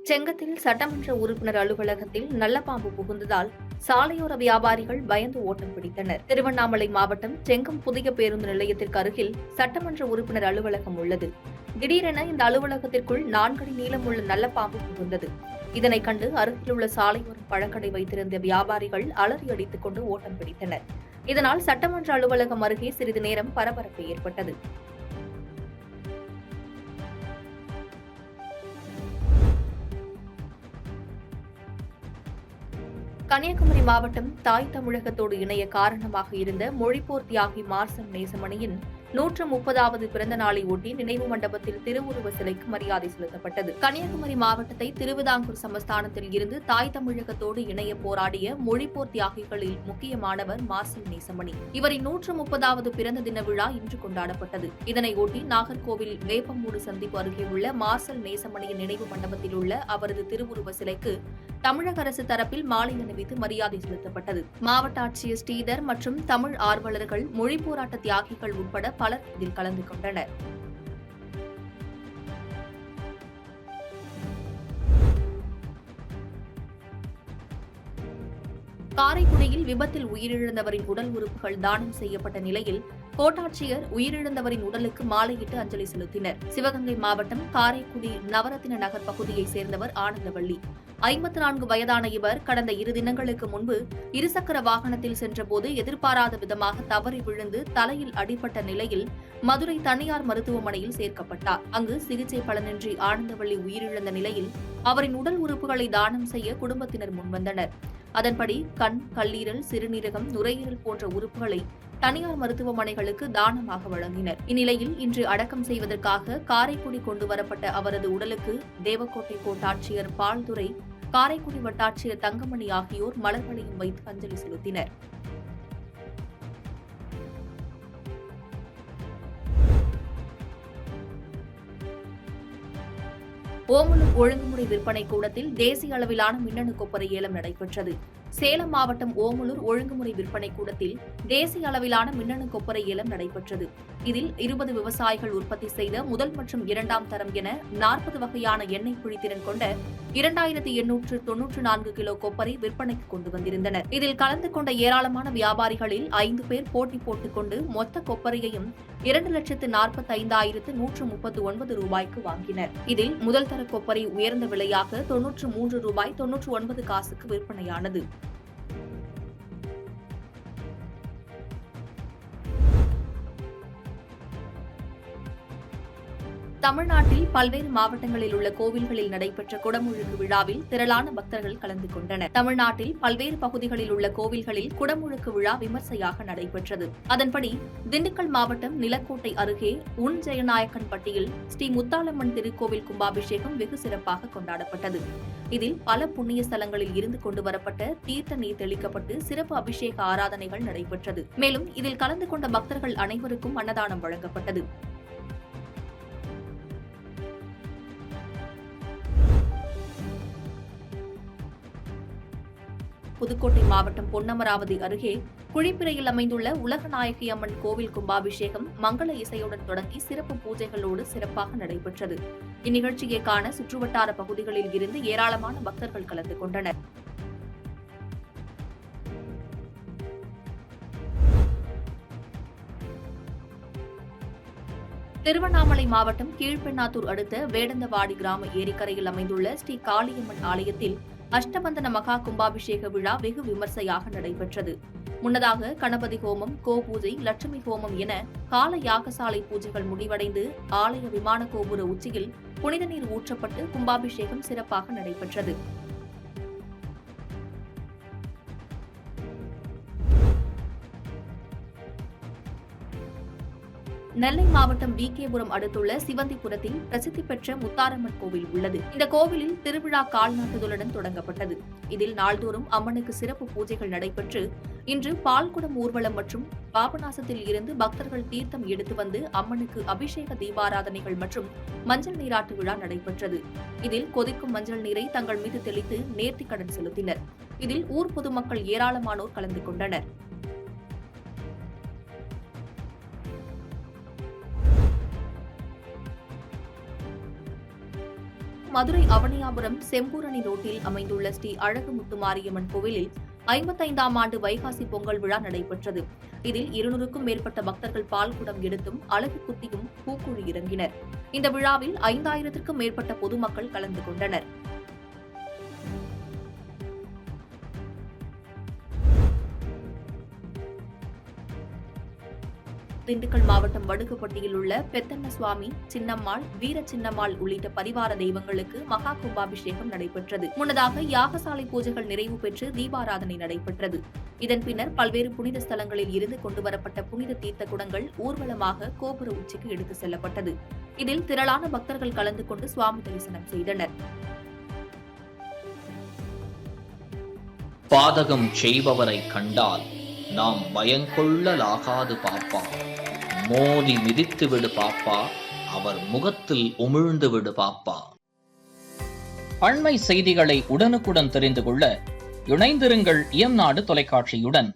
செங்கத்தில் சட்டமன்ற உறுப்பினர் அலுவலகத்தில் நல்லபாம்பு புகுந்ததால் சாலையோர வியாபாரிகள் பயந்து ஓட்டம் பிடித்தனர். திருவண்ணாமலை மாவட்டம் செங்கம் புதிய பேருந்து நிலையத்திற்கு அருகில் சட்டமன்ற உறுப்பினர் அலுவலகம் உள்ளது. திடீரென இந்த அலுவலகத்திற்குள் 4 அடி நீளம் உள்ள நல்லபாம்பு புகுந்தது. இதனை கண்டு அருகிலுள்ள சாலையோரம் பழக்கடை வைத்திருந்த வியாபாரிகள் அலறி அடித்துக் கொண்டு ஓட்டம் பிடித்தனர். இதனால் சட்டமன்ற அலுவலகம் அருகே சிறிது நேரம் பரபரப்பு ஏற்பட்டது. கன்னியாகுமரி மாவட்டம் தாய் தமிழகத்தோடு இணைய காரணமாக இருந்த மொழிப்போர் தியாகி மார்சல் நேசமணியின் 130வது பிறந்த நாளை ஒட்டி நினைவு மண்டபத்தில் திருவுருவ சிலைக்கு மரியாதை செலுத்தப்பட்டது. கன்னியாகுமரி மாவட்டத்தை திருவிதாங்கூர் சமஸ்தானத்தில் இருந்து தாய் தமிழகத்தோடு இணைய போராடிய மொழிப்போர் தியாகிகளில் முக்கியமானவர் மார்சல் நேசமணி. இவரின் 130வது பிறந்த தின விழா இன்று கொண்டாடப்பட்டது. இதனையொட்டி நாகர்கோவில் வேப்பமூடு சந்திப்பு அருகே உள்ள மார்சல் நேசமணியின் நினைவு மண்டபத்தில் உள்ள அவரது திருவுருவ சிலைக்கு தமிழக அரசு தரப்பில் மாலை அணிவித்து மரியாதை செலுத்தப்பட்டது. மாவட்ட ஆட்சியர் ஸ்ரீதர் மற்றும் தமிழ் ஆர்வலர்கள், மொழி போராட்ட தியாகிகள் உட்பட பலர் இதில் கலந்து கொண்டனர். காரைக்குடியில் விபத்தில் உயிரிழந்தவரின் உடல் உறுப்புகள் தானம் செய்யப்பட்ட நிலையில் கோட்டாட்சியர் உயிரிழந்தவரின் உடலுக்கு மாலையிட்டு அஞ்சலி செலுத்தினர். சிவகங்கை மாவட்டம் காரைக்குடி நவரத்தின நகர் பகுதியைச் சேர்ந்தவர் ஆனந்தவள்ளி. 54 வயதான இவர் கடந்த 2 தினங்களுக்கு முன்பு இருசக்கர வாகனத்தில் சென்றபோது எதிர்பாராத விதமாக தவறி விழுந்து தலையில் அடிபட்ட நிலையில் மதுரை தனியார் மருத்துவமனையில் சேர்க்கப்பட்டார். அங்கு சிகிச்சை பலனின்றி ஆனந்தவள்ளி உயிரிழந்த நிலையில் அவரின் உடல் உறுப்புகளை தானம் செய்ய குடும்பத்தினர் முன்வந்தனர். அதன்படி கண், கல்லீரல், சிறுநீரகம், நுரையீரல் போன்ற உறுப்புகளை தனியார் மருத்துவமனைகளுக்கு தானமாக வழங்கினர். இந்நிலையில் இன்று அடக்கம் செய்வதற்காக காரைக்குடி கொண்டு வரப்பட்ட அவரது உடலுக்கு தேவக்கோட்டை கோட்டாட்சியர் பால்துரை, காரைக்குடி வட்டாட்சியர் தங்கமணி ஆகியோர் மலர்களையும் வைத்து அஞ்சலி செலுத்தினர். ஓமலூர் ஒழுங்குமுறை விற்பனை கூடத்தில் தேசிய அளவிலான மின்னணு கொப்பரை ஏலம் நடைபெற்றது. சேலம் மாவட்டம் ஓமலூர் ஒழுங்குமுறை விற்பனை கூடத்தில் தேசிய அளவிலான மின்னணு கொப்பரை ஏலம் நடைபெற்றது. இதில் 20 விவசாயிகள் உற்பத்தி செய்த முதல் மற்றும் 2ஆம் தரம் என 40 வகையான எண்ணெய் குழித்திறன் கொண்ட 2894 கிலோ கொப்பரை விற்பனைக்கு கொண்டு வந்திருந்தனர். இதில் கலந்து கொண்ட ஏராளமான வியாபாரிகளில் 5 பேர் போட்டி போட்டுக் கொண்டு மொத்த கொப்பரையையும் 2,45,139 ரூபாய்க்கு வாங்கினர். இதில் முதல் தர கொப்பரை உயர்ந்த விலையாக 93 ரூபாய் 99 காசுக்கு விற்பனையானது. தமிழ்நாட்டில் பல்வேறு மாவட்டங்களில் உள்ள கோவில்களில் நடைபெற்ற குடமுழுக்கு விழாவில் திரளான பக்தர்கள் கலந்து கொண்டனர். தமிழ்நாட்டில் பல்வேறு பகுதிகளில் உள்ள கோவில்களில் குடமுழுக்கு விழா விமர்சையாக நடைபெற்றது. அதன்படி திண்டுக்கல் மாவட்டம் நிலக்கோட்டை அருகே உன் ஜெயநாயக்கன்பட்டியில் ஸ்ரீ முத்தாலம்மன் திருக்கோவில் கும்பாபிஷேகம் வெகு சிறப்பாக கொண்டாடப்பட்டது. இதில் பல புண்ணிய ஸ்தலங்களில் இருந்து கொண்டு வரப்பட்ட தீர்த்த நீர் தெளிக்கப்பட்டு சிறப்பு அபிஷேக ஆராதனைகள் நடைபெற்றது. மேலும் இதில் கலந்து கொண்ட பக்தர்கள் அனைவருக்கும் அன்னதானம் வழங்கப்பட்டது. புதுக்கோட்டை மாவட்டம் பொன்னமராவதி அருகே குழிப்பிறையில் அமைந்துள்ள உலகநாயகி அம்மன் கோவில் கும்பாபிஷேகம் மங்கள இசையுடன் தொடங்கி சிறப்பு பூஜைகளோடு சிறப்பாக நடைபெற்றது. இந்நிகழ்ச்சியை காண சுற்றுவட்டார பகுதிகளில் இருந்து ஏராளமான பக்தர்கள் கலந்து கொண்டனர். திருவண்ணாமலை மாவட்டம் கீழ்பெண்ணாத்தூர் அடுத்த வேடந்தவாடி கிராம ஏரிக்கரையில் அமைந்துள்ள ஸ்ரீ காளியம்மன் ஆலயத்தில் அஷ்டபந்தன மகா கும்பாபிஷேக விழா வெகு விமர்சையாக நடைபெற்றது. முன்னதாக கணபதி ஹோமம், கோபூஜை, லட்சுமி ஹோமம் என கால யாகசாலை பூஜைகள் முடிவடைந்து ஆலய விமான கோபுர உச்சியில் புனித நீர் ஊற்றப்பட்டு கும்பாபிஷேகம் சிறப்பாக நடைபெற்றது. நெல்லை மாவட்டம் விகேபுரம் அடுத்துள்ள சிவந்திபுரத்தில் பிரசித்தி பெற்ற முத்தாரம்மன் கோவில் உள்ளது. இந்த கோவிலில் திருவிழா கால்நாட்டுதலுடன் தொடங்கப்பட்டது. இதில் நாள்தோறும் அம்மனுக்கு சிறப்பு பூஜைகள் நடைபெற்று இன்று பால்குடம் ஊர்வலம் மற்றும் பாபநாசத்தில் இருந்து பக்தர்கள் தீர்த்தம் எடுத்து வந்து அம்மனுக்கு அபிஷேக தீபாராதனைகள் மற்றும் மஞ்சள் நீராட்டு விழா நடைபெற்றது. இதில் கொதிக்கும் மஞ்சள் நீரை தங்கள் மீது தெளித்து நேர்த்திக்கடன் செலுத்தினர். இதில் ஊர் பொதுமக்கள் ஏராளமானோர் கலந்து கொண்டனர். மதுரை அவனியாபுரம் செம்பூரணி ரோட்டில் அமைந்துள்ள ஸ்ரீ அழகுமுத்து மாரியம்மன் கோவிலில் 55ஆம் ஆண்டு வைகாசி பொங்கல் விழா நடைபெற்றது. இதில் 200க்கும் மேற்பட்ட பக்தர்கள் பால்குடம் எடுத்தும் அலகு குத்தியும் பூக்குழி இறங்கினர். இந்த விழாவில் 5000த்திற்கும் மேற்பட்ட பொதுமக்கள் கலந்து கொண்டனர். திண்டுக்கல் மாவட்டம் வடுகுப்பட்டியில் உள்ள பெத்தண்ண சுவாமி, சின்னம்மாள், வீர சின்னம்மாள் உள்ளிட்ட பரிவார தெய்வங்களுக்கு மகா கும்பாபிஷேகம் நடைபெற்றது. முன்னதாக யாகசாலை பூஜைகள் நிறைவு பெற்று தீபாராதனை நடைபெற்றது. இதன் பின்னர் பல்வேறு புனித ஸ்தலங்களில் இருந்து கொண்டுவரப்பட்ட புனித தீர்த்த குடங்கள் ஊர்வலமாக கோபுர உச்சிக்கு எடுத்துச் செல்லப்பட்டது. இதில் திரளான பக்தர்கள் கலந்து கொண்டு சுவாமி தரிசனம் செய்தனர். பாதகம் செய்பவரை கண்டால் நாம் பயங்கொள்ளலாகாது பாப்பா, மோதி மிதித்து விடு பாப்பா, அவர் முகத்தில் உமிழ்ந்து விடு பாப்பா. அண்மை செய்திகளை உடனுக்குடன் தெரிந்து கொள்ள இணைந்திருங்கள் இயம்நாடு தொலைக்காட்சியுடன்.